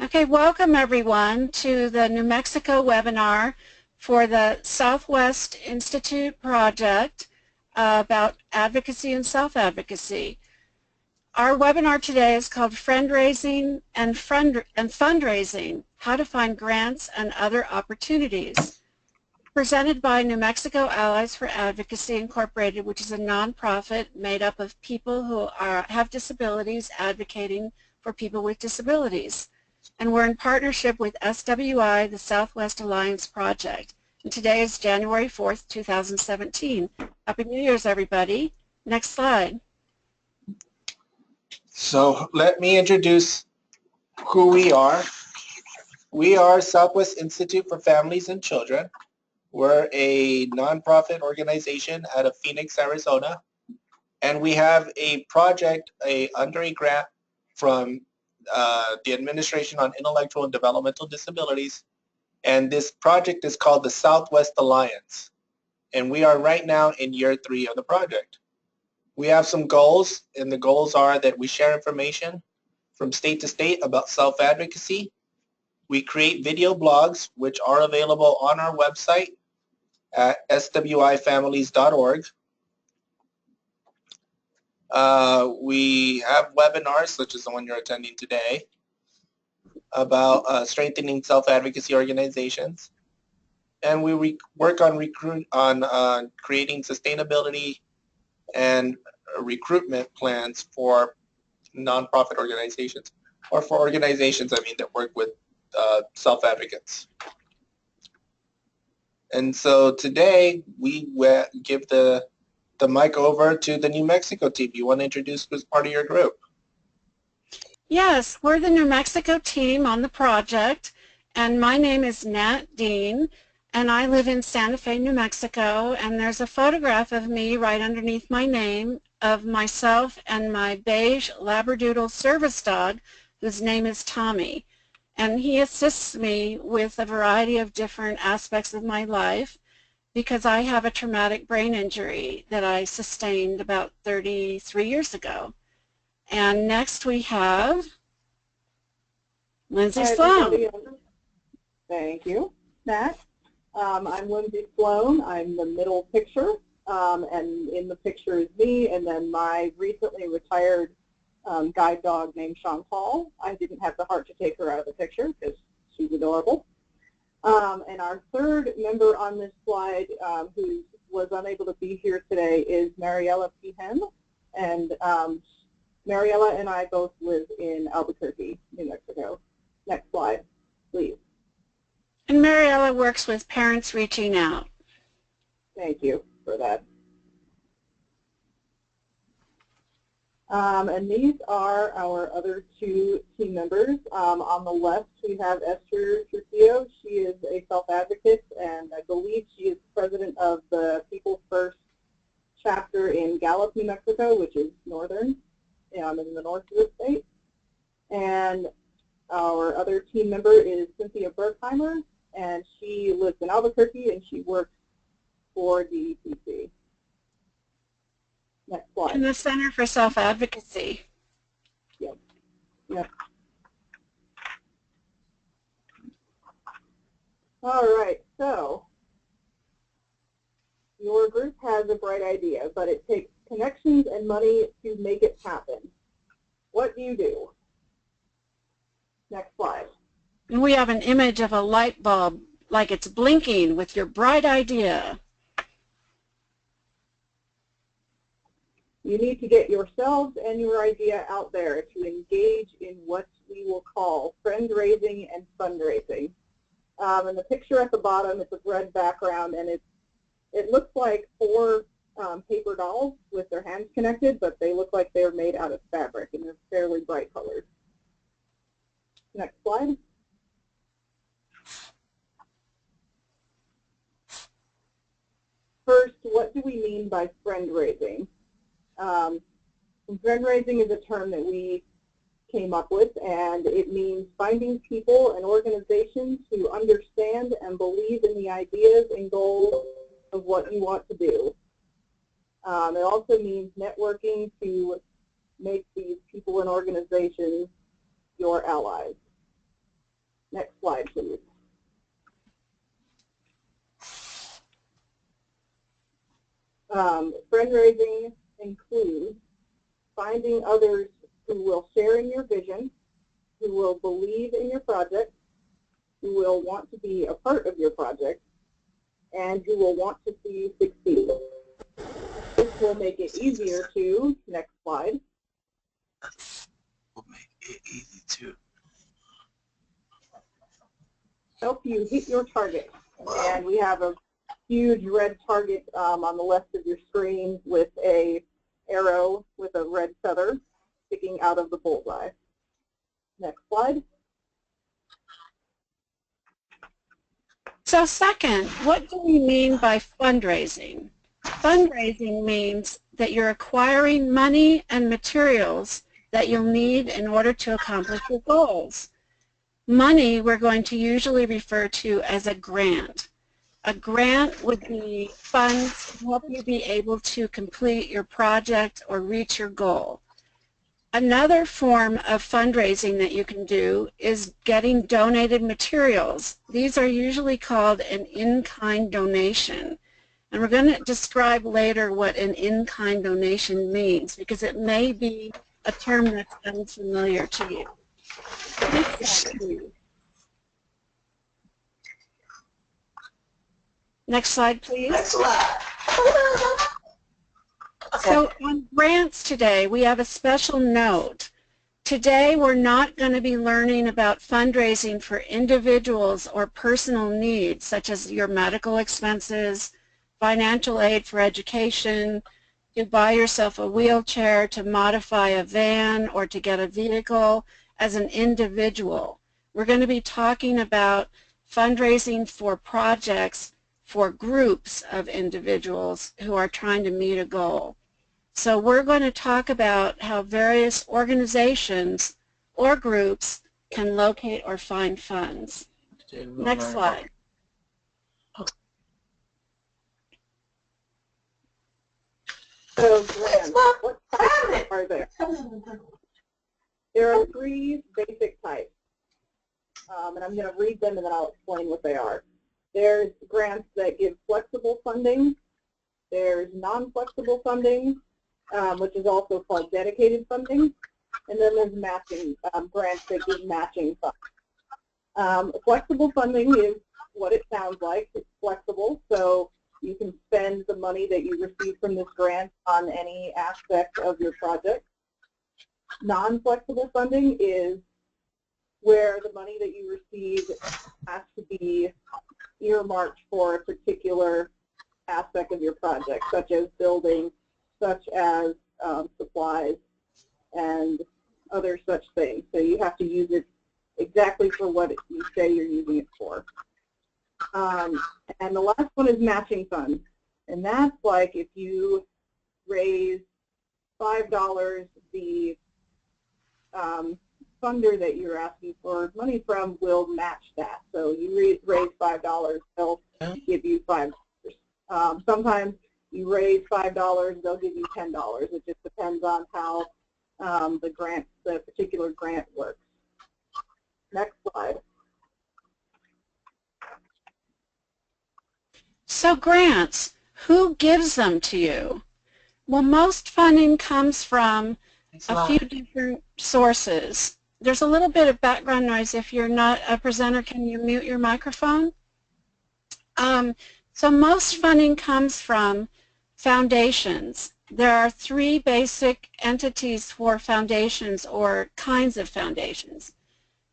Okay, welcome everyone to the New Mexico webinar for the Southwest Institute project about advocacy and self-advocacy. Our webinar today is called Fundraising and Fundraising, How to Find Grants and Other Opportunities, presented by New Mexico Allies for Advocacy Incorporated, which is a nonprofit made up of people who have disabilities advocating for people with disabilities. And we're in partnership with SWI, the Southwest Alliance Project. And today is January 4th, 2017. Happy New Year's, everybody. Next slide. So let me introduce who we are. We are Southwest Institute for Families and Children. We're a nonprofit organization out of Phoenix, Arizona. And we have a project under a grant from the Administration on Intellectual and Developmental Disabilities. And this project is called the Southwest Alliance. And we are right now in year 3 of the project. We have some goals, and the goals are that we share information from state to state about self-advocacy. We create video blogs, which are available on our website at swifamilies.org. We have webinars, such as the one you're attending today, about strengthening self-advocacy organizations. And we work on creating sustainability and recruitment plans for nonprofit organizations, or for organizations, that work with self-advocates. And so today we give the mic over to the New Mexico team. You want to introduce who's part of your group? Yes, we're the New Mexico team on the project, and my name is Nat Dean, and I live in Santa Fe, New Mexico, and there's a photograph of me right underneath my name of myself and my beige Labradoodle service dog, whose name is Tommy. And he assists me with a variety of different aspects of my life because I have a traumatic brain injury that I sustained about 33 years ago. And next we have Lindsay Sloan. Thank you, Nat. I'm Lindsay Sloan. I'm the middle picture, and in the picture is me, and then my recently retired guide dog named Chantal. I didn't have the heart to take her out of the picture because she's adorable. And our third member on this slide who was unable to be here today is Mariella Pehen. And Mariella and I both live in Albuquerque, New Mexico. Next slide, please. And Mariella works with Parents Reaching Out. Thank you for that. And these are our other 2 team members. On the left, we have Esther Trujillo. She is a self-advocate, and I believe she is president of the People First chapter in Gallup, New Mexico, which is northern, in the north of the state. And our other team member is Cynthia Berkheimer, and she lives in Albuquerque, and she works for the EPC. Next slide. And the Center for Self-Advocacy. Yep. Yep. All right, so your group has a bright idea, but it takes connections and money to make it happen. What do you do? Next slide. And we have an image of a light bulb, like it's blinking with your bright idea. You need to get yourselves and your idea out there to engage in what we will call friend-raising and fundraising. And the picture at the bottom, it's a red background, and it looks like 4 paper dolls with their hands connected, but they look like they're made out of fabric, and they're fairly bright colored. Next slide. First, what do we mean by friend-raising? Fundraising is a term that we came up with, and it means finding people and organizations who understand and believe in the ideas and goals of what you want to do. It also means networking to make these people and organizations your allies. Next slide, please. Fundraising includes finding others who will share in your vision, who will believe in your project, who will want to be a part of your project, and who will want to see you succeed. This will make it easier to, next slide, Will make it easy to help you hit your target. And we have a huge red target on the left of your screen with a arrow with a red feather sticking out of the bullseye. Next slide. So second, what do we mean by fundraising? Fundraising means that you're acquiring money and materials that you'll need in order to accomplish your goals. Money we're going to usually refer to as a grant. A grant would be funds to help you be able to complete your project or reach your goal. Another form of fundraising that you can do is getting donated materials. These are usually called an in-kind donation. And we're going to describe later what an in-kind donation means because it may be a term that's unfamiliar to you. Next slide, please. Next slide, please. Next slide. So on grants today, we have a special note. Today, we're not going to be learning about fundraising for individuals or personal needs, such as your medical expenses, financial aid for education, to buy yourself a wheelchair, to modify a van, or to get a vehicle as an individual. We're going to be talking about fundraising for projects for groups of individuals who are trying to meet a goal. So we're going to talk about how various organizations or groups can locate or find funds. Next slide. So grants, what types are there? There are three basic types, and I'm going to read them and then I'll explain what they are. There's grants that give flexible funding. There's non-flexible funding, which is also called dedicated funding. And then there's matching grants that give matching funds. Flexible funding is what it sounds like. It's flexible, so you can spend the money that you receive from this grant on any aspect of your project. Non-flexible funding is where the money that you receive has to be earmarked for a particular aspect of your project, such as building, such as supplies, and other such things. So you have to use it exactly for what you say you're using it for. And the last one is matching funds. And that's like if you raise $5, the funder that you're asking for money from will match that. So you raise $5, they'll give you $5. Sometimes you raise $5, they'll give you $10. It just depends on how the particular grant works. Next slide. So grants, who gives them to you? Well, most funding comes from a few different sources. There's a little bit of background noise. If you're not a presenter, can you mute your microphone? So most funding comes from foundations. There are three basic entities for foundations or kinds of foundations.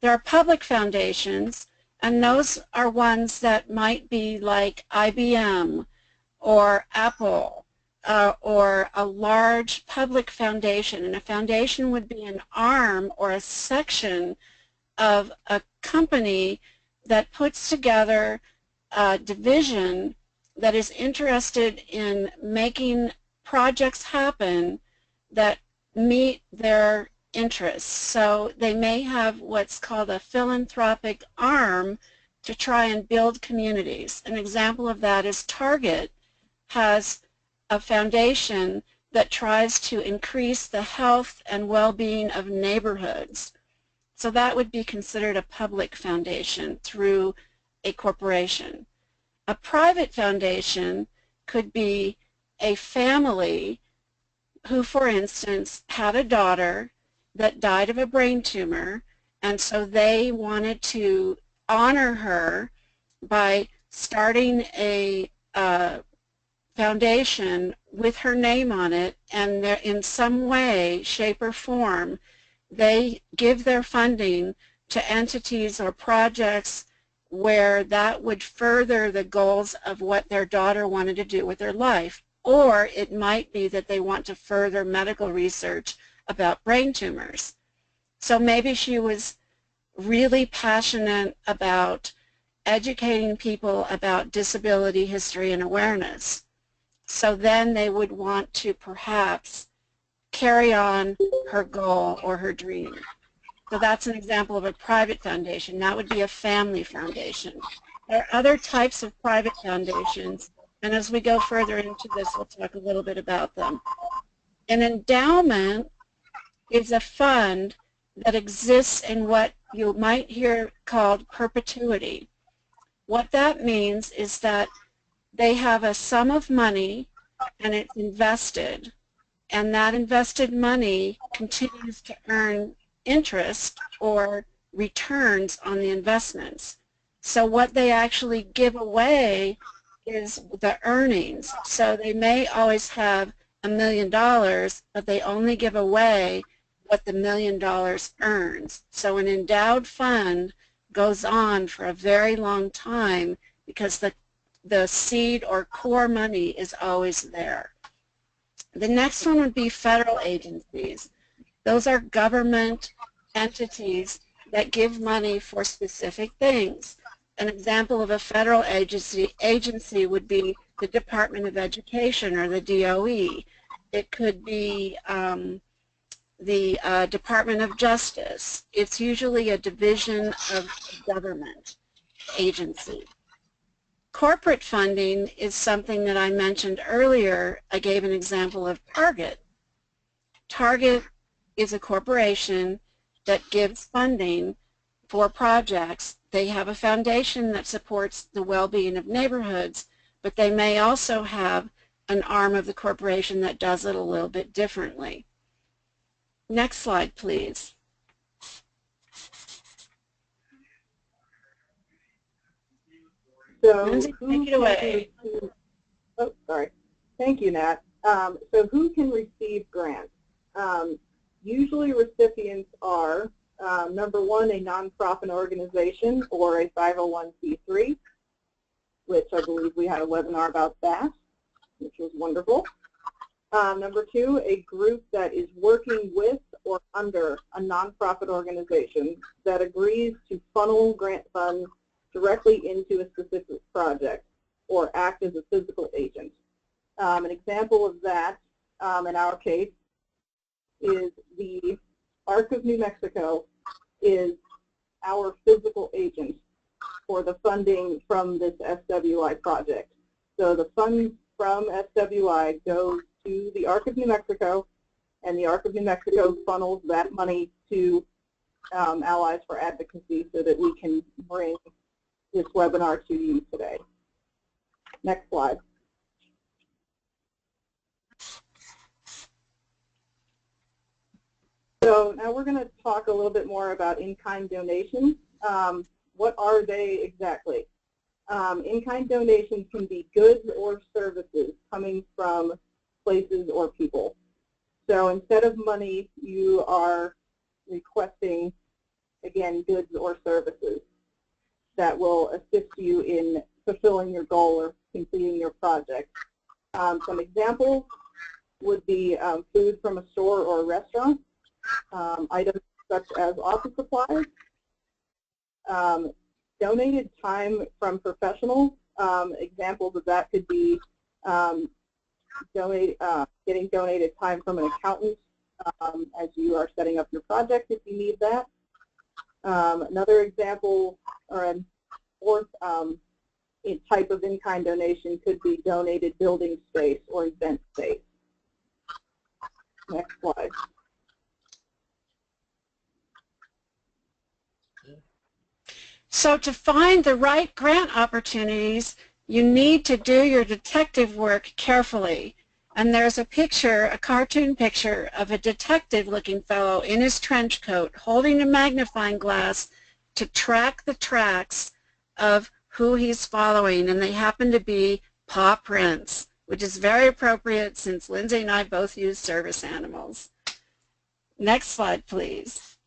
There are public foundations, and those are ones that might be like IBM or Apple or a large public foundation. And a foundation would be an arm or a section of a company that puts together a division that is interested in making projects happen that meet their interests. So they may have what's called a philanthropic arm to try and build communities. An example of that is Target has a foundation that tries to increase the health and well-being of neighborhoods. So that would be considered a public foundation through a corporation. A private foundation could be a family who, for instance, had a daughter that died of a brain tumor, and so they wanted to honor her by starting a foundation with her name on it, and in some way, shape, or form, they give their funding to entities or projects where that would further the goals of what their daughter wanted to do with her life. Or it might be that they want to further medical research about brain tumors. So maybe she was really passionate about educating people about disability history and awareness. So then they would want to perhaps carry on her goal or her dream. So that's an example of a private foundation. That would be a family foundation. There are other types of private foundations, and as we go further into this, we'll talk a little bit about them. An endowment is a fund that exists in what you might hear called perpetuity. What that means is that they have a sum of money and it's invested, and that invested money continues to earn interest or returns on the investments. So what they actually give away is the earnings. So they may always have $1 million, but they only give away what the $1 million earns. So an endowed fund goes on for a very long time because the seed or core money is always there. The next one would be federal agencies. Those are government entities that give money for specific things. An example of a federal agency would be the Department of Education or the DOE. It could be the Department of Justice. It's usually a division of government agency. Corporate funding is something that I mentioned earlier. I gave an example of Target. Target is a corporation that gives funding for projects. They have a foundation that supports the well-being of neighborhoods, but they may also have an arm of the corporation that does it a little bit differently. Next slide, please. So Lindsay, take it away. Oh, sorry. Thank you, Nat. So who can receive grants? Usually recipients are, number one, a nonprofit organization or a 501c3, which I believe we had a webinar about that, which was wonderful. Number two, a group that is working with or under a nonprofit organization that agrees to funnel grant funds directly into a specific project or act as a physical agent. An example of that, in our case, is the Arc of New Mexico is our physical agent for the funding from this SWI project. So the funds from SWI goes to the Arc of New Mexico, and the Arc of New Mexico funnels that money to Allies for Advocacy so that we can bring this webinar to you today. Next slide. So now we're going to talk a little bit more about in-kind donations. What are they exactly? In-kind donations can be goods or services coming from places or people. So instead of money, you are requesting, again, goods or services that will assist you in fulfilling your goal or completing your project. Some examples would be food from a store or a restaurant, items such as office supplies, donated time from professionals. Examples of that could be getting donated time from an accountant as you are setting up your project if you need that. Another example, or a fourth type of in-kind donation could be donated building space or event space. Next slide. So to find the right grant opportunities, you need to do your detective work carefully. And there's a picture, a cartoon picture of a detective-looking fellow in his trench coat holding a magnifying glass to track the tracks of who he's following, and they happen to be paw prints, which is very appropriate since Lindsay and I both use service animals. Next slide, please.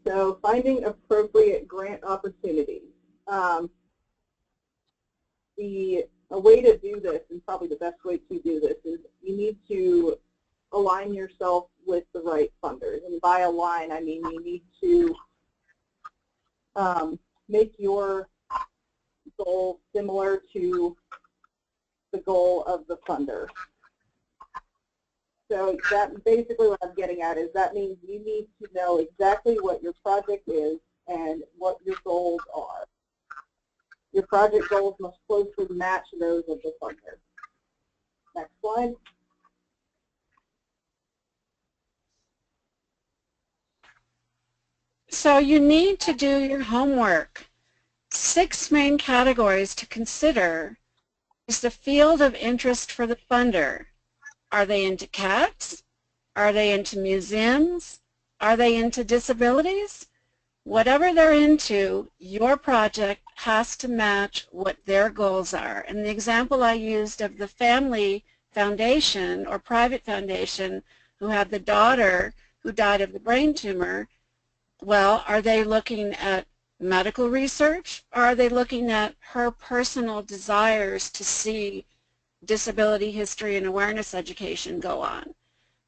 So finding appropriate grant opportunities. A way to do this, and probably the best way to do this, is you need to align yourself with the right funders. And by align, I mean you need to make your goal similar to the goal of the funder. So that basically what I'm getting at is that means you need to know exactly what your project is and what your goals are. Your project goals must closely match those of the funder. Next slide. So you need to do your homework. 6 main categories to consider is the field of interest for the funder. Are they into cats? Are they into museums? Are they into disabilities? Whatever they're into, your project has to match what their goals are. And the example I used of the family foundation or private foundation who had the daughter who died of the brain tumor, well, are they looking at medical research, or are they looking at her personal desires to see disability history and awareness education go on?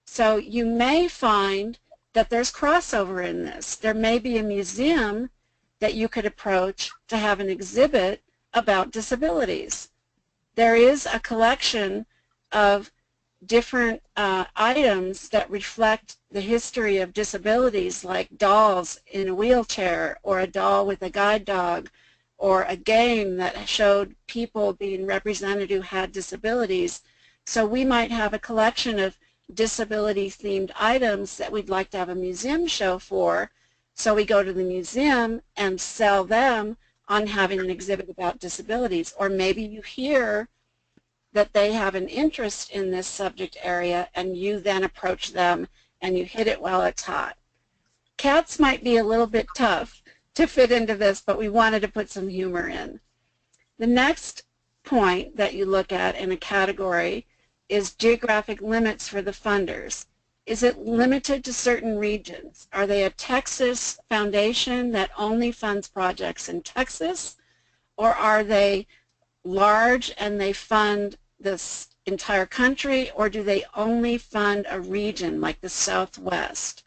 So you may find that there's crossover in this. There may be a museum that you could approach to have an exhibit about disabilities. There is a collection of different items that reflect the history of disabilities, like dolls in a wheelchair, or a doll with a guide dog, or a game that showed people being represented who had disabilities. So we might have a collection of disability-themed items that we'd like to have a museum show for. So we go to the museum and sell them on having an exhibit about disabilities. Or maybe you hear that they have an interest in this subject area and you then approach them and you hit it while it's hot. Cats might be a little bit tough to fit into this, but we wanted to put some humor in. The next point that you look at in a category is geographic limits for the funders. Is it limited to certain regions? Are they a Texas foundation that only funds projects in Texas? Or are they large and they fund this entire country? Or do they only fund a region like the Southwest?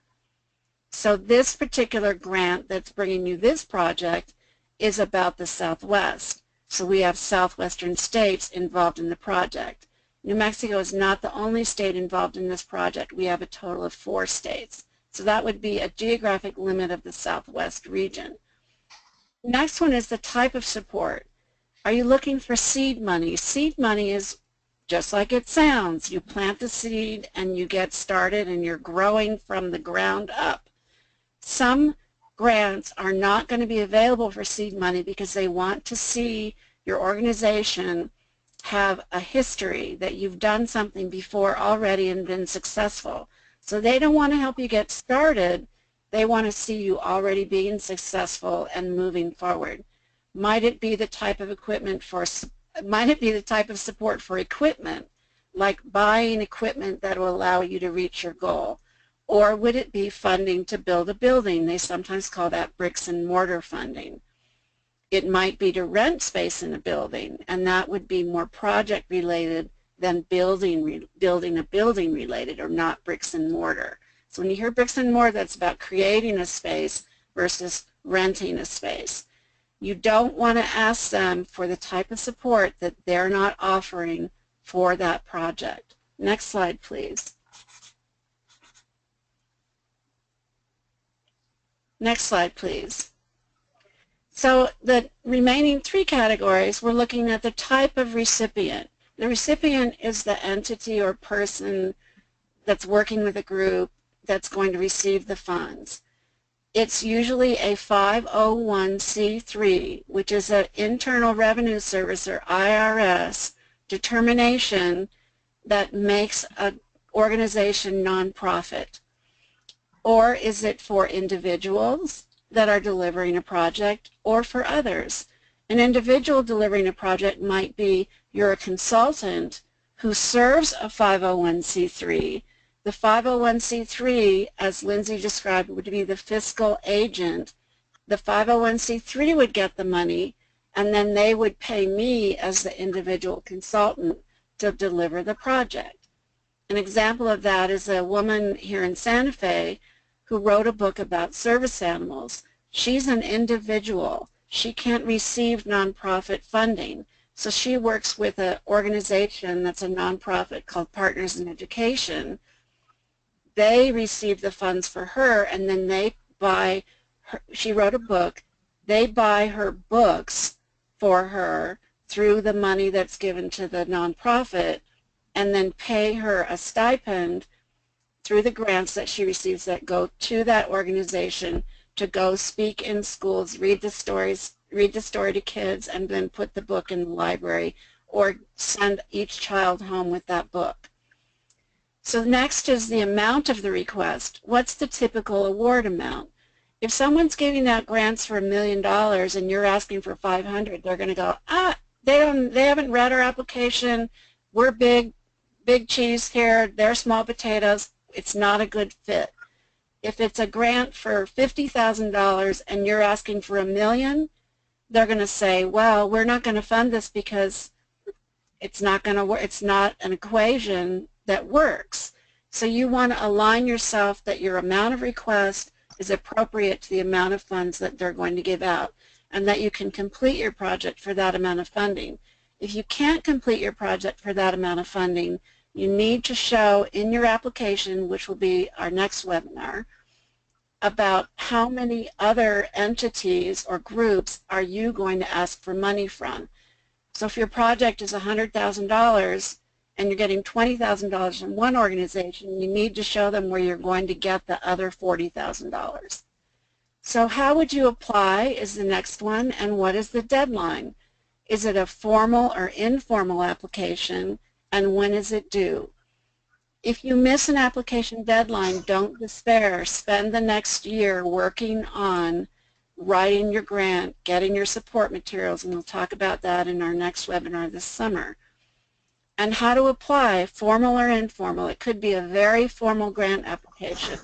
So this particular grant that's bringing you this project is about the Southwest. So we have southwestern states involved in the project. New Mexico is not the only state involved in this project. We have a total of 4 states. So that would be a geographic limit of the Southwest region. Next one is the type of support. Are you looking for seed money? Seed money is just like it sounds. You plant the seed and you get started and you're growing from the ground up. Some grants are not going to be available for seed money because they want to see your organization have a history that you've done something before already and been successful. So they don't want to help you get started. They want to see you already being successful and moving forward. Might it be the type of equipment for, might it be the type of support for equipment, like buying equipment that will allow you to reach your goal? Or would it be funding to build a building? They sometimes call that bricks and mortar funding. It might be to rent space in a building, and that would be more project related than building a building related, or not bricks and mortar. So when you hear bricks and mortar, that's about creating a space versus renting a space. You don't want to ask them for the type of support that they're not offering for that project. Next slide, please. Next slide, please. So the remaining 3 categories, we're looking at the type of recipient. The recipient is the entity or person that's working with a group that's going to receive the funds. It's usually a 501c3, which is an Internal Revenue Service, or IRS, determination that makes an organization nonprofit. Or is it for individuals that are delivering a project, or for others? An individual delivering a project might be you're a consultant who serves a 501c3. The 501c3, as Lindsay described, would be the fiscal agent. The 501c3 would get the money, and then they would pay me as the individual consultant to deliver the project. An example of that is a woman here in Santa Fe who wrote a book about service animals. She's an individual. She can't receive nonprofit funding. So she works with an organization that's a nonprofit called Partners in Education. They receive the funds for her, and then they buy her, she wrote a book, they buy her books for her through the money that's given to the nonprofit, and then pay her a stipend through the grants that she receives that go to that organization to go speak in schools, read the story to kids, and then put the book in the library or send each child home with that book. So next is the amount of the request. What's the typical award amount? If someone's giving out grants for $1 million and you're asking for 500, they're going to go, they haven't read our application. We're big cheese here. They're small potatoes. It's not a good fit. If it's a grant for $50,000 and you're asking for $1 million, they're going to say, well, we're not going to fund this because it's not going to work. It's not an equation that works. So you want to align yourself that your amount of request is appropriate to the amount of funds that they're going to give out, and that you can complete your project for that amount of funding. If you can't complete your project for that amount of funding, you need to show in your application, which will be our next webinar, about how many other entities or groups are you going to ask for money from. So if your project is $100,000 and you're getting $20,000 from one organization, you need to show them where you're going to get the other $40,000. So how would you apply is the next one, and what is the deadline? Is it a formal or informal application, and when is it due? If you miss an application deadline, don't despair. Spend the next year working on writing your grant, getting your support materials, and we'll talk about that in our next webinar this summer. And how to apply, formal or informal. It could be a very formal grant application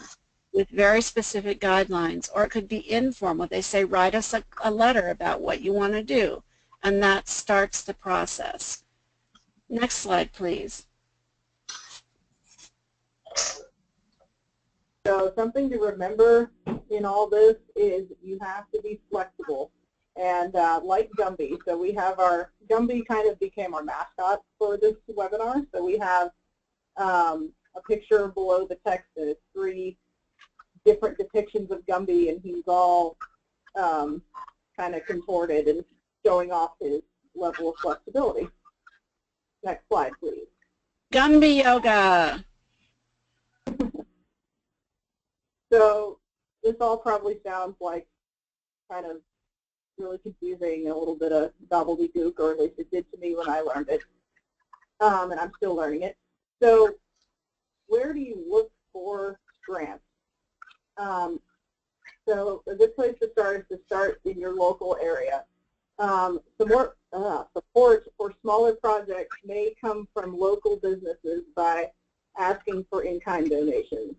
with very specific guidelines, or it could be informal. They say, write us a letter about what you want to do, and that starts the process. Next slide, please. So something to remember in all this is you have to be flexible. And like Gumby, so we have our, Gumby kind of became our mascot for this webinar. So we have a picture below the text that is 3 different depictions of Gumby, and he's all kind of contorted and showing off his level of flexibility. Next slide, please. Gumby yoga. So this all probably sounds like kind of really confusing, a little bit of gobbledygook, or at least it did to me when I learned it, and I'm still learning it. So where do you look for grants? So a good place to start is to start in your local area. Support for smaller projects may come from local businesses by asking for in-kind donations.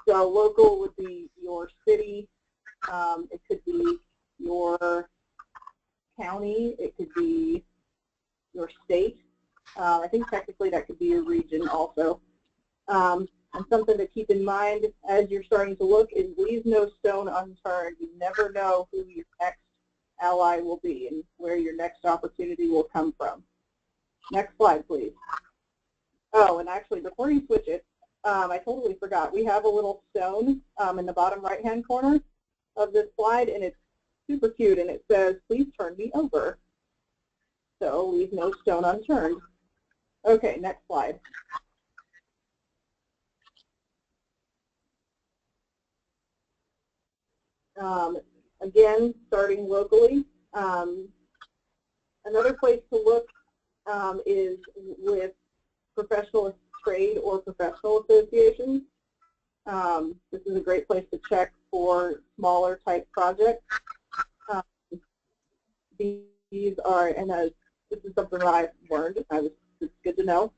So local would be your city, it could be your county, it could be your state. I think technically that could be your region also. And something to keep in mind as you're starting to look is leave no stone unturned. You never know who your next ally will be and where your next opportunity will come from. Next slide, please. Oh, and actually, before you switch it, I totally forgot. We have a little stone in the bottom right-hand corner of this slide, and it's super cute, and it says, please turn me over. So leave no stone unturned. Okay, next slide. Again, starting locally. Another place to look is with professional trade or professional associations. This is a great place to check for smaller type projects. These are, and this is something that I've learned, it's good to know.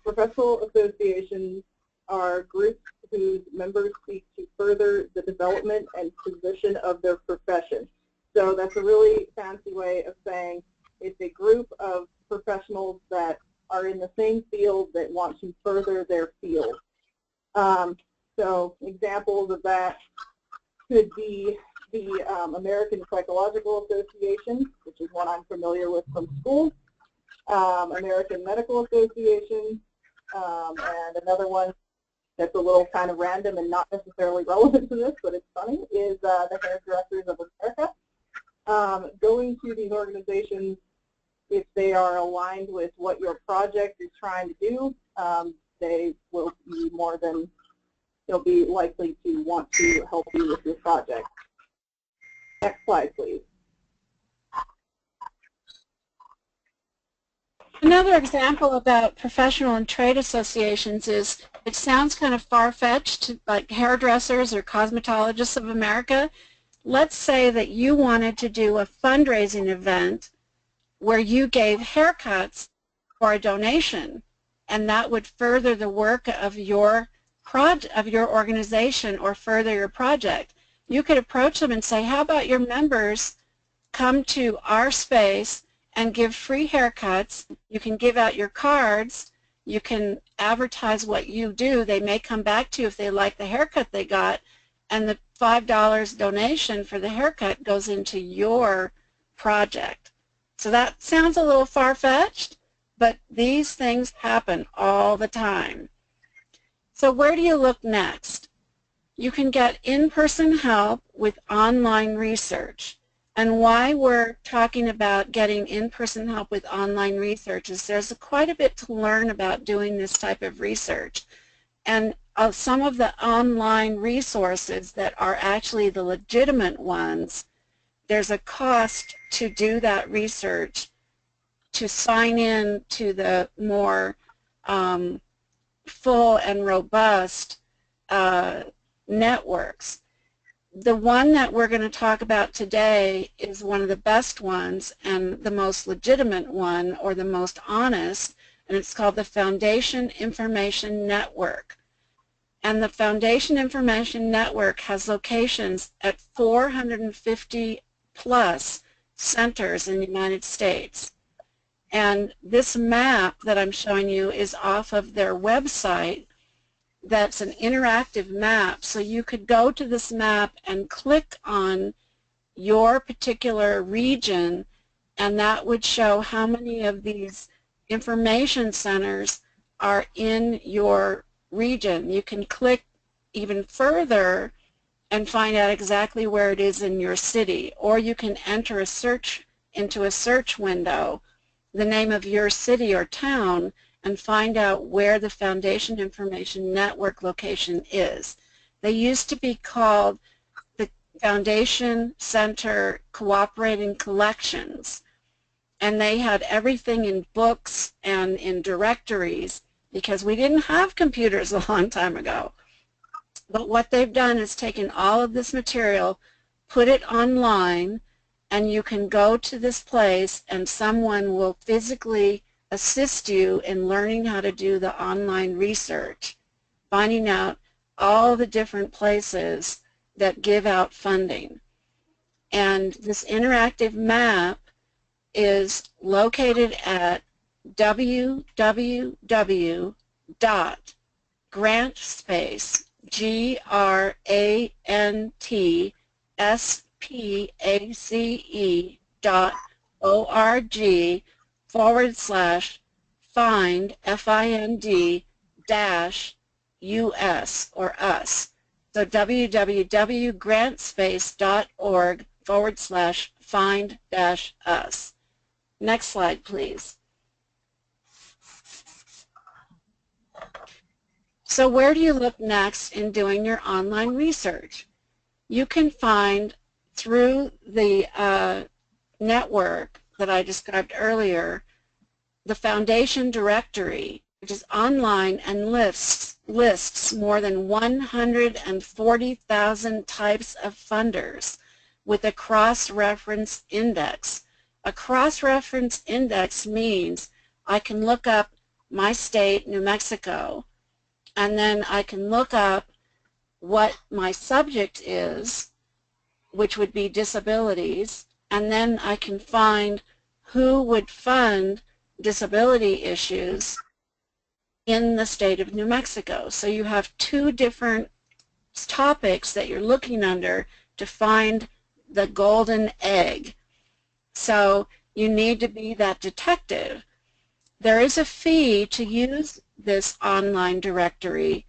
Professional associations are groups whose members seek to further the development and position of their profession. So that's a really fancy way of saying it's a group of professionals that are in the same field that want to further their field. So examples of that could be the American Psychological Association, which is one I'm familiar with from school, American Medical Association, and another one that's a little kind of random and not necessarily relevant to this, but it's funny, is the Hairdressers of America. Going to these organizations, if they are aligned with what your project is trying to do, they will be they'll be likely to want to help you with your project. Next slide, please. Another example about professional and trade associations is, it sounds kind of far-fetched, like Hairdressers or Cosmetologists of America. Let's say that you wanted to do a fundraising event where you gave haircuts for a donation, and that would further the work of your organization or further your project. You could approach them and say, how about your members come to our space and give free haircuts? You can give out your cards, you can advertise what you do, they may come back to you if they like the haircut they got, and the $5 donation for the haircut goes into your project. So that sounds a little far-fetched, but these things happen all the time. So where do you look next? You can get in-person help with online research. And why we're talking about getting in-person help with online research is there's quite a bit to learn about doing this type of research. And some of the online resources that are actually the legitimate ones, there's a cost to do that research, to sign in to the more full and robust networks. The one that we're going to talk about today is one of the best ones and the most legitimate one, or the most honest, and it's called the Foundation Information Network. And the Foundation Information Network has locations at 450 plus centers in the United States. And this map that I'm showing you is off of their website. That's an interactive map, so you could go to this map and click on your particular region, and that would show how many of these information centers are in your region. You can click even further and find out exactly where it is in your city, or you can enter a search into a search window, the name of your city or town, and find out where the Foundation Information Network location is. They used to be called the Foundation Center Cooperating Collections, and they had everything in books and in directories because we didn't have computers a long time ago. But what they've done is taken all of this material, put it online, and you can go to this place and someone will physically assist you in learning how to do the online research, finding out all the different places that give out funding. And this interactive map is located at www.grantspace, GRANTSpace.org/find, F-I-N-D, -US, or us. So www.grantspace.org/find-us. Next slide, please. So where do you look next in doing your online research? you can find through the network that I described earlier, the foundation directory, which is online and lists more than 140,000 types of funders with a cross-reference index. A cross-reference index means I can look up my state, New Mexico, and then I can look up what my subject is, which would be disabilities, and then I can find who would fund disability issues in the state of New Mexico. So you have two different topics that you're looking under to find the golden egg. So you need to be that detective. There is a fee to use this online directory.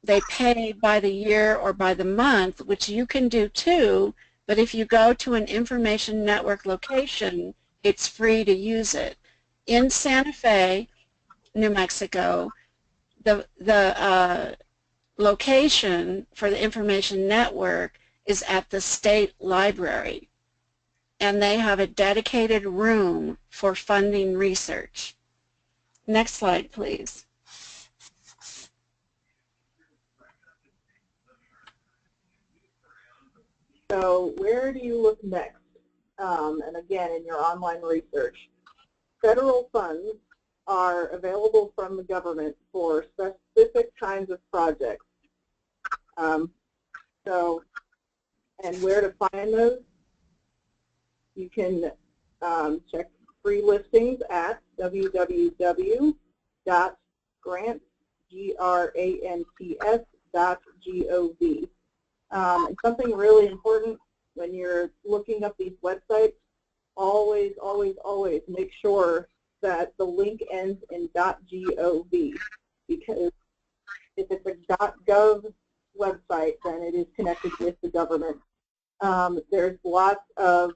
They pay by the year or by the month, which you can do too, but if you go to an information network location, it's free to use it. In Santa Fe, New Mexico, the location for the information network is at the state library, and they have a dedicated room for funding research. Next slide, please. So where do you look next? And again, in your online research, federal funds are available from the government for specific kinds of projects. And where to find those? You can check free listings at www.grants.gov. And something really important when you're looking up these websites, always, always, always make sure that the link ends in .gov, because if it's a .gov website, then it is connected with the government. There's lots of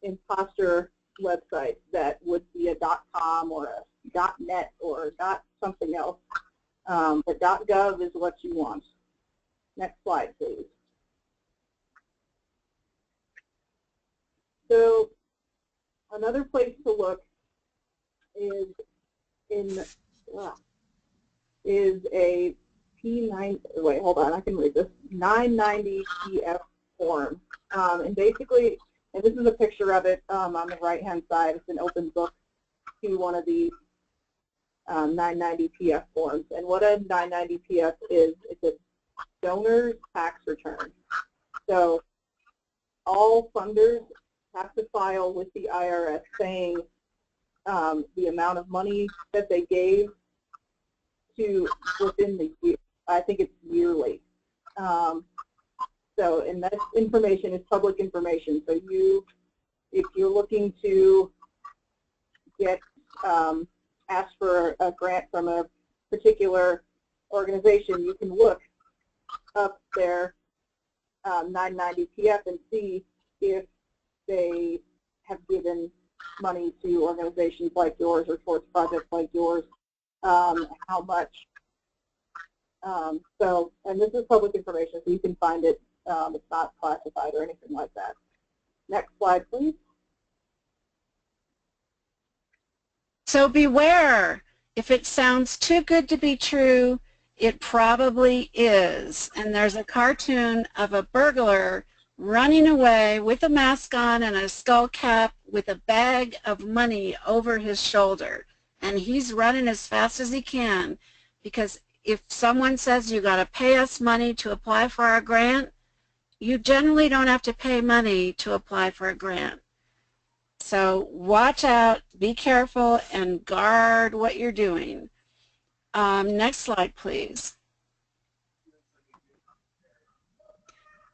imposter websites that would be a .com or a .net or something else, but .gov is what you want. Next slide, please. So another place to look is a P9. Wait, hold on. I can read this. 990 PF form, and basically, and this is a picture of it on the right-hand side. It's an open book to one of these 990 PF forms. And what a 990 PF is, it's a donor's tax return. So all funders have to file with the IRS saying the amount of money that they gave to within the year. I think it's yearly. So, and that information is public information. So if you're looking to get asked for a grant from a particular organization, you can look up their 990 PF and see if they have given money to organizations like yours or towards projects like yours, how much. So, and this is public information, so you can find it. It's not classified or anything like that. Next slide, please. So beware, if it sounds too good to be true, it probably is. And there's a cartoon of a burglar running away with a mask on and a skull cap with a bag of money over his shoulder. And he's running as fast as he can, because if someone says you got to pay us money to apply for our grant, you generally don't have to pay money to apply for a grant. So watch out, be careful, and guard what you're doing. Next slide, please.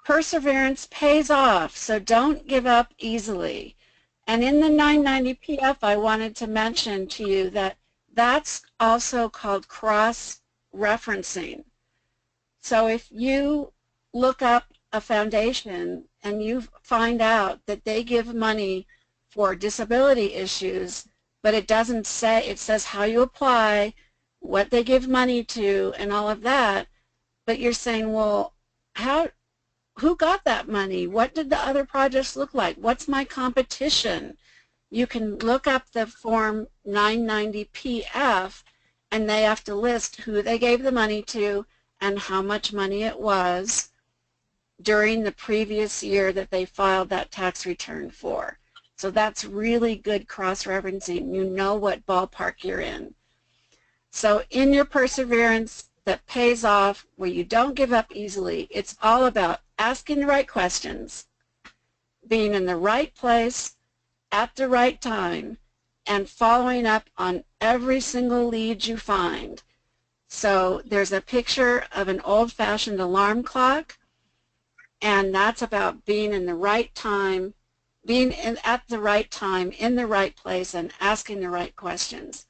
Perseverance pays off, so don't give up easily. And in the 990 PF, I wanted to mention to you that that's also called cross-referencing. So if you look up a foundation and you find out that they give money for disability issues, but it doesn't say, it says how you apply, what they give money to, and all of that, but you're saying, well, how who got that money? What did the other projects look like? What's my competition? You can look up the Form 990-PF, and they have to list who they gave the money to and how much money it was during the previous year that they filed that tax return for. So that's really good cross-referencing. You know what ballpark you're in. So in your perseverance that pays off, where you don't give up easily, it's all about asking the right questions, being in the right place at the right time, and following up on every single lead you find. So there's a picture of an old-fashioned alarm clock, and that's about being in the right time, at the right time, in the right place, and asking the right questions.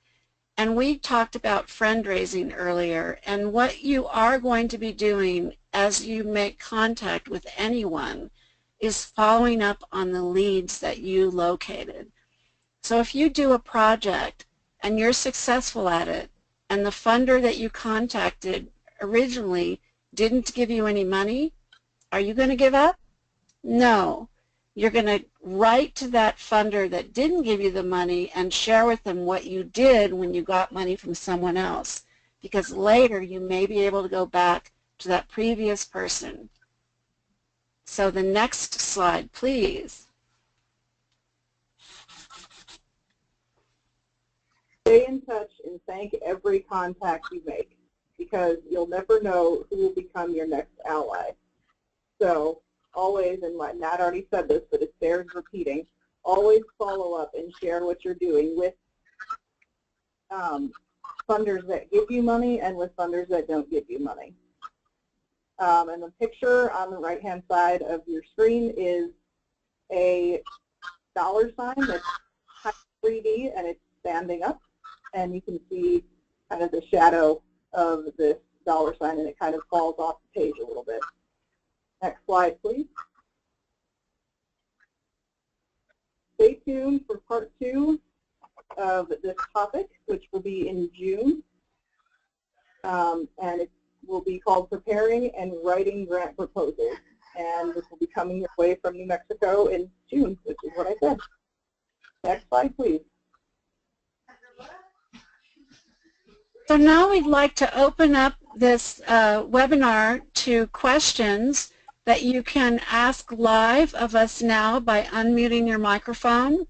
And we talked about fundraising earlier, and what you are going to be doing as you make contact with anyone is following up on the leads that you located. So if you do a project and you're successful at it, and the funder that you contacted originally didn't give you any money, are you going to give up? No. You're going to write to that funder that didn't give you the money and share with them what you did when you got money from someone else, because later you may be able to go back to that previous person. So the next slide, please. Stay in touch and thank every contact you make, because you'll never know who will become your next ally. So always, and Nat already said this, but it bears repeating, always follow up and share what you're doing with funders that give you money and with funders that don't give you money. And the picture on the right-hand side of your screen is a dollar sign that's 3D, and it's standing up, and you can see kind of the shadow of this dollar sign, and it kind of falls off the page a little bit. Next slide, please. Stay tuned for part 2 of this topic, which will be in June, and it will be called Preparing and Writing Grant Proposals, and this will be coming your way from New Mexico in June, which is what I said. Next slide, please. So now we'd like to open up this webinar to questions that you can ask live of us now by unmuting your microphone,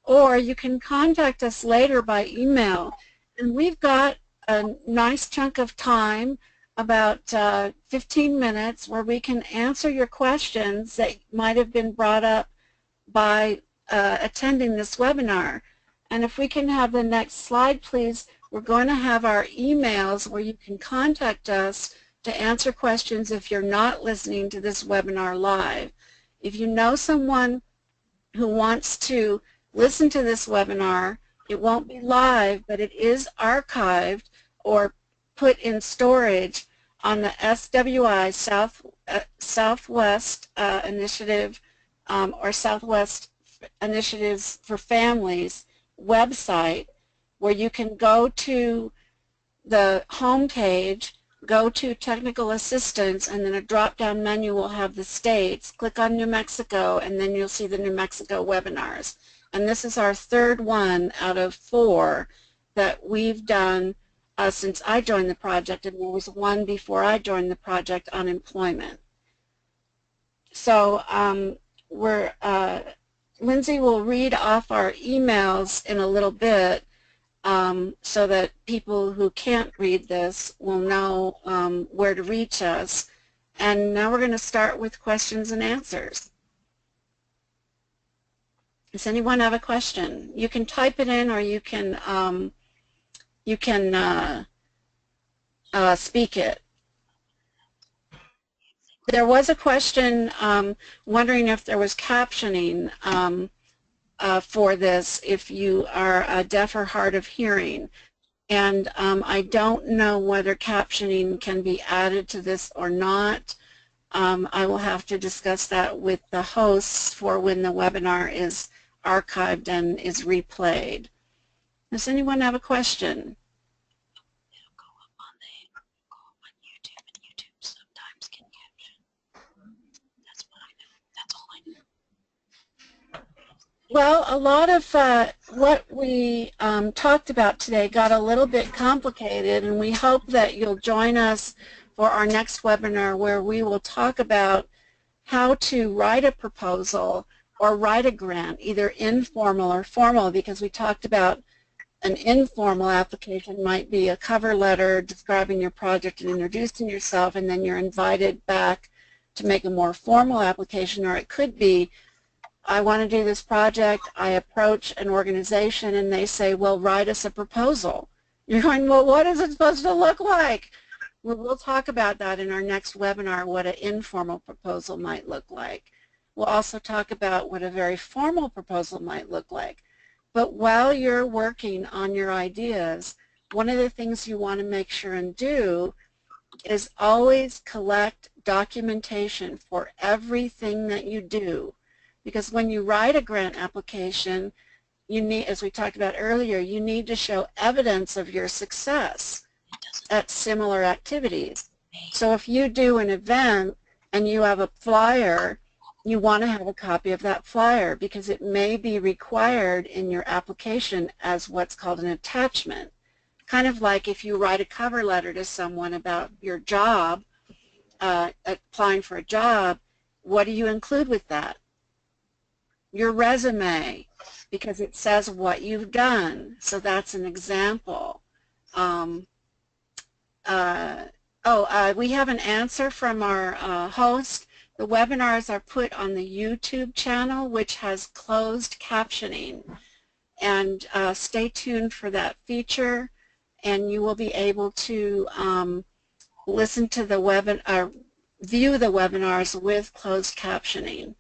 or you can contact us later by email. And we've got a nice chunk of time, about 15 minutes, where we can answer your questions that might have been brought up by attending this webinar. And if we can have the next slide, please, we're going to have our emails where you can contact us to answer questions if you're not listening to this webinar live. If you know someone who wants to listen to this webinar, it won't be live, but it is archived or put in storage on the SWI Southwest Initiative or Southwest Initiatives for Families website, where you can go to the home page, go to technical assistance, and then a drop-down menu will have the states. Click on New Mexico, and then you'll see the New Mexico webinars. And this is our third one out of 4 that we've done since I joined the project, and there was one before I joined the project on employment. So Lindsay will read off our emails in a little bit, so that people who can't read this will know where to reach us. And now we're going to start with questions and answers. Does anyone have a question? You can type it in, or you can speak it. There was a question wondering if there was captioning for this if you are deaf or hard of hearing. And I don't know whether captioning can be added to this or not. I will have to discuss that with the hosts for when the webinar is archived and is replayed. Does anyone have a question? It'll go up on YouTube, and YouTube sometimes can caption. Well, a lot of what we talked about today got a little bit complicated, and we hope that you'll join us for our next webinar where we will talk about how to write a proposal or write a grant, either informal or formal, because we talked about an informal application might be a cover letter describing your project and introducing yourself, and then you're invited back to make a more formal application, or it could be, I want to do this project, I approach an organization and they say, well, write us a proposal. You're going, well, what is it supposed to look like? Well, we'll talk about that in our next webinar, what an informal proposal might look like. We'll also talk about what a very formal proposal might look like. But while you're working on your ideas, one of the things you want to make sure and do is always collect documentation for everything that you do. Because when you write a grant application, you need, as we talked about earlier, you need to show evidence of your success at similar activities. So if you do an event and you have a flyer, you want to have a copy of that flyer because it may be required in your application as what's called an attachment. Kind of like if you write a cover letter to someone about your job, applying for a job, what do you include with that? Your resume, because it says what you've done. So that's an example. We have an answer from our host. The webinars are put on the YouTube channel, which has closed captioning. And stay tuned for that feature, and you will be able to listen to the webinar, view the webinars with closed captioning.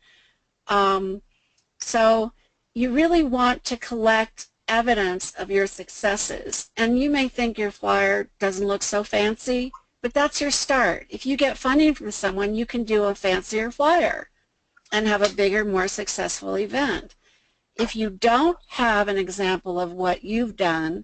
So you really want to collect evidence of your successes. And you may think your flyer doesn't look so fancy, but that's your start. If you get funding from someone, you can do a fancier flyer and have a bigger, more successful event. If you don't have an example of what you've done,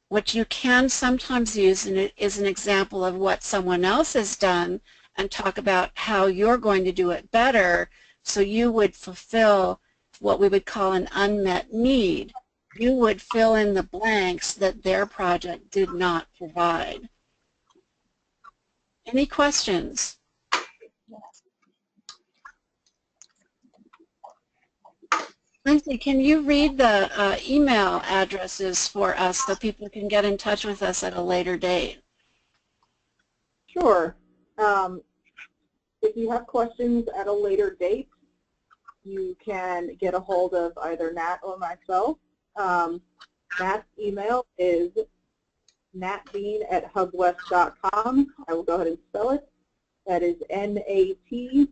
what you can sometimes use is an example of what someone else has done and talk about how you're going to do it better, so you would fulfill what we would call an unmet need. You would fill in the blanks that their project did not provide. Any questions? Lindsay, can you read the email addresses for us so people can get in touch with us at a later date? Sure. If you have questions at a later date, you can get a hold of either Nat or myself. Nat's email is natbean@hubwest.com. I will go ahead and spell it. That is NATBEAN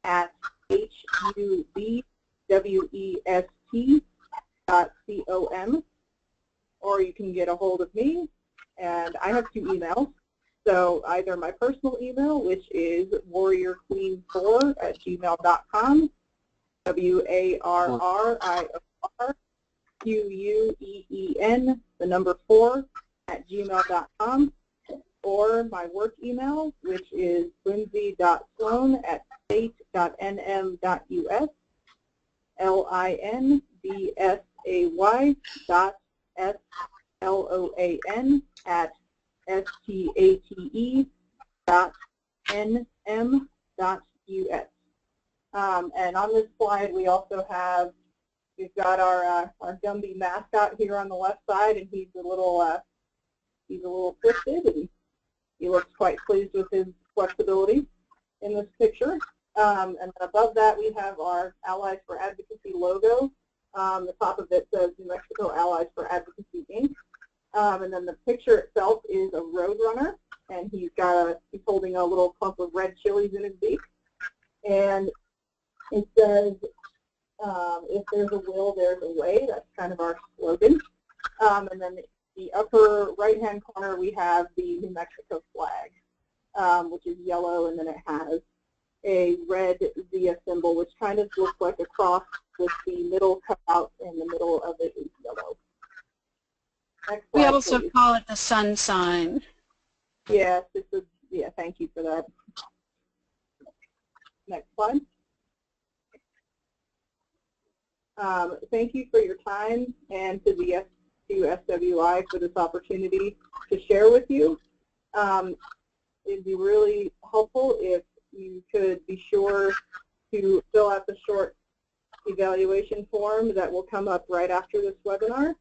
HUBWEST.com. Or you can get a hold of me, and I have two emails. So either my personal email, which is warriorqueen4@gmail.com, WARRIORQUEEN4@gmail.com, or my work email, which is lindsay.sloan@state.nm.us, lindsay.sloan@state.nm.us. And on this slide, we've got our Gumby mascot here on the left side, and he's a little twisted, and he looks quite pleased with his flexibility in this picture. And then above that, we have our Allies for Advocacy logo. The top of it says New Mexico Allies for Advocacy, Inc. And then the picture itself is a roadrunner, and he's holding a little clump of red chilies in his beak. And it says, if there's a will, there's a way. That's kind of our slogan. And then the upper right-hand corner, we have the New Mexico flag, which is yellow, and then it has a red Zia symbol, which kind of looks like a cross with the middle cut out, and the middle of it is yellow. Next slide, We also please. call it the sun sign. Yes, thank you for that. Next slide. Thank you for your time, and to the SWI for this opportunity to share with you. It'd be really helpful if you could be sure to fill out the short evaluation form that will come up right after this webinar.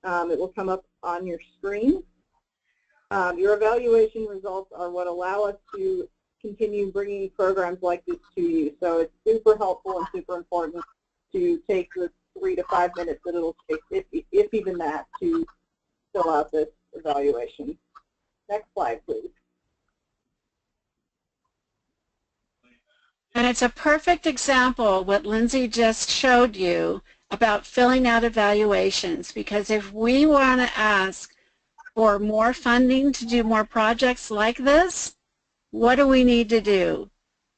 It will come up on your screen. Your evaluation results are what allow us to continue bringing programs like this to you. So it's super helpful and super important to take the 3 to 5 minutes that it'll take, if even that, to fill out this evaluation. Next slide, please. And it's a perfect example, what Lindsay just showed you, about filling out evaluations, because if we want to ask for more funding to do more projects like this, what do we need to do?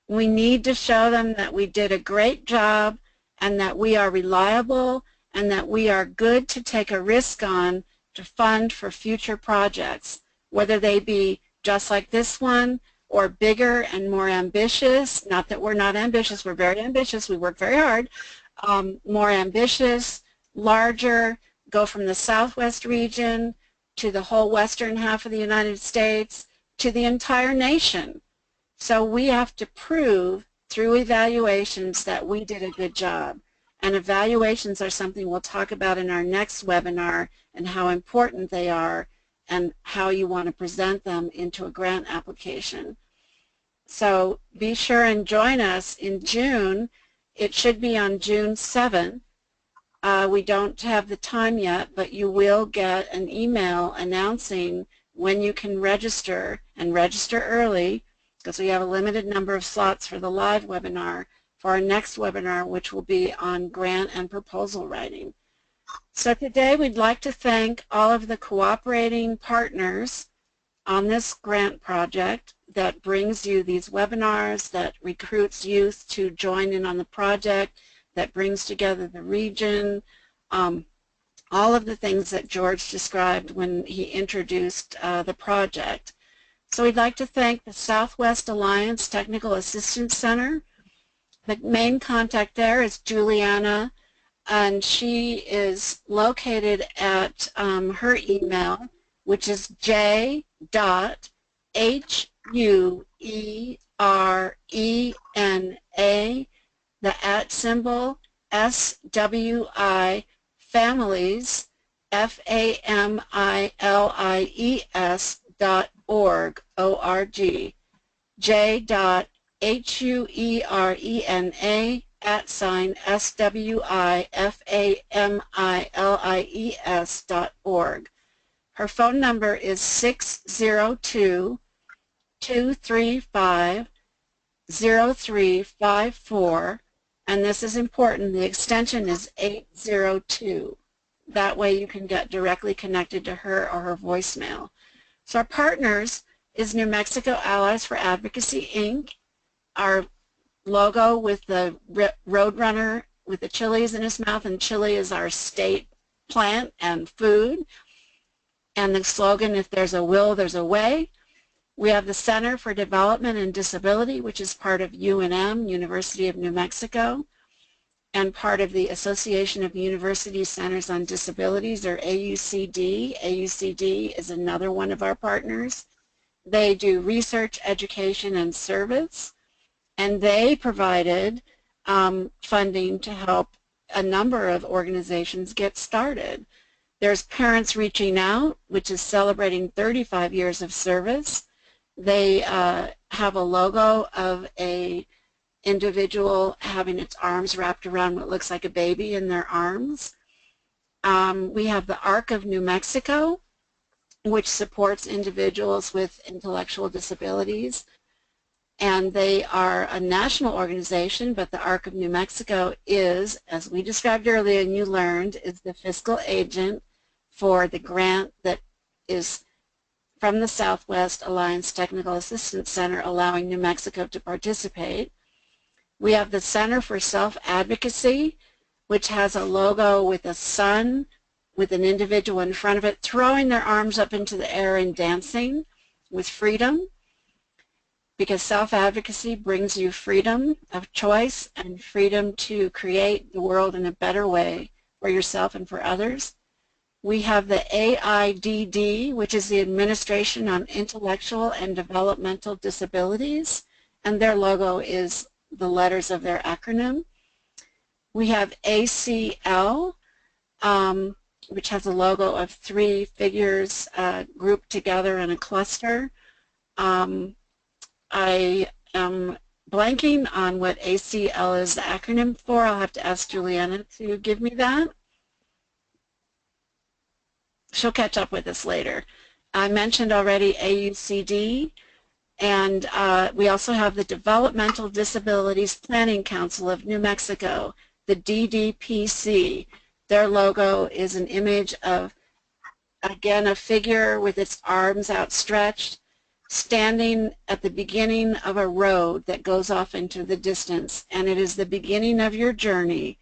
We need to show them that we did a great job and that we are reliable and that we are good to take a risk on to fund for future projects, whether they be just like this one or bigger and more ambitious. Not that we're not ambitious, we're very ambitious, we work very hard. More ambitious, larger, go from the Southwest region to the whole western half of the United States to the entire nation. So we have to prove through evaluations that we did a good job. And evaluations are something we'll talk about in our next webinar, and how important they are and how you want to present them into a grant application. So be sure and join us in June. It should be on June 7th. We don't have the time yet, but you will get an email announcing when you can register, and register early, because we have a limited number of slots for the live webinar for our next webinar, which will be on grant and proposal writing. So today we'd like to thank all of the cooperating partners on this grant project that brings you these webinars, that recruits youth to join in on the project, that brings together the region, all of the things that George described when he introduced the project. So we'd like to thank the Southwest Alliance Technical Assistance Center. The main contact there is Juliana, and she is located at her email, which is j.huerena, the @ SWI, families, FAMILIES.org, O-R-G, j.huerena @SWIFAMILIES.org. Her phone number is 602-235-0354, and this is important, the extension is 802. That way you can get directly connected to her or her voicemail. So our partners is New Mexico Allies for Advocacy, Inc. Our logo with the Roadrunner with the chilies in his mouth, and chili is our state plant and food. And the slogan, if there's a will, there's a way. We have the Center for Development and Disability, which is part of UNM, University of New Mexico, and part of the Association of University Centers on Disabilities, or AUCD. AUCD is another one of our partners. They do research, education, and service, and they provided funding to help a number of organizations get started. There's Parents Reaching Out, which is celebrating 35 years of service. They have a logo of a individual having its arms wrapped around what looks like a baby in their arms. We have the ARC of New Mexico, which supports individuals with intellectual disabilities. And they are a national organization, but the ARC of New Mexico is, as we described earlier and you learned, is the fiscal agent for the grant that is from the Southwest Alliance Technical Assistance Center, allowing New Mexico to participate. We have the Center for Self-Advocacy, which has a logo with a sun with an individual in front of it throwing their arms up into the air and dancing with freedom. because self-advocacy brings you freedom of choice and freedom to create the world in a better way for yourself and for others. We have the AIDD, which is the Administration on Intellectual and Developmental Disabilities, and their logo is the letters of their acronym. We have ACL, which has a logo of 3 figures grouped together in a cluster. I am blanking on what ACL is the acronym for. I'll have to ask Juliana to give me that. She'll catch up with us later. I mentioned already AUCD, and we also have the Developmental Disabilities Planning Council of New Mexico, the DDPC. Their logo is an image of, again, a figure with its arms outstretched, standing at the beginning of a road that goes off into the distance, and it is the beginning of your journey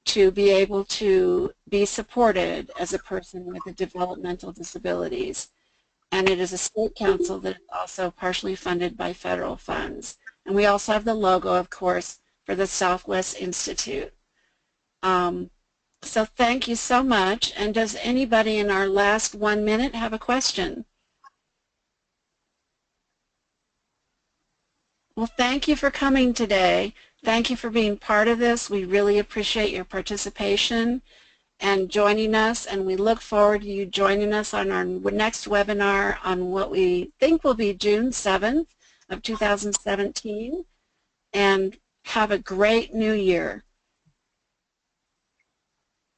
to be able to be supported as a person with developmental disabilities. And it is a state council that is also partially funded by federal funds. And we also have the logo, of course, for the Southwest Institute. So thank you so much. And does anybody in our last 1 minute have a question? Well, thank you for coming today. Thank you for being part of this. We really appreciate your participation and joining us, and we look forward to you joining us on our next webinar on what we think will be June 7th of 2017. And have a great new year.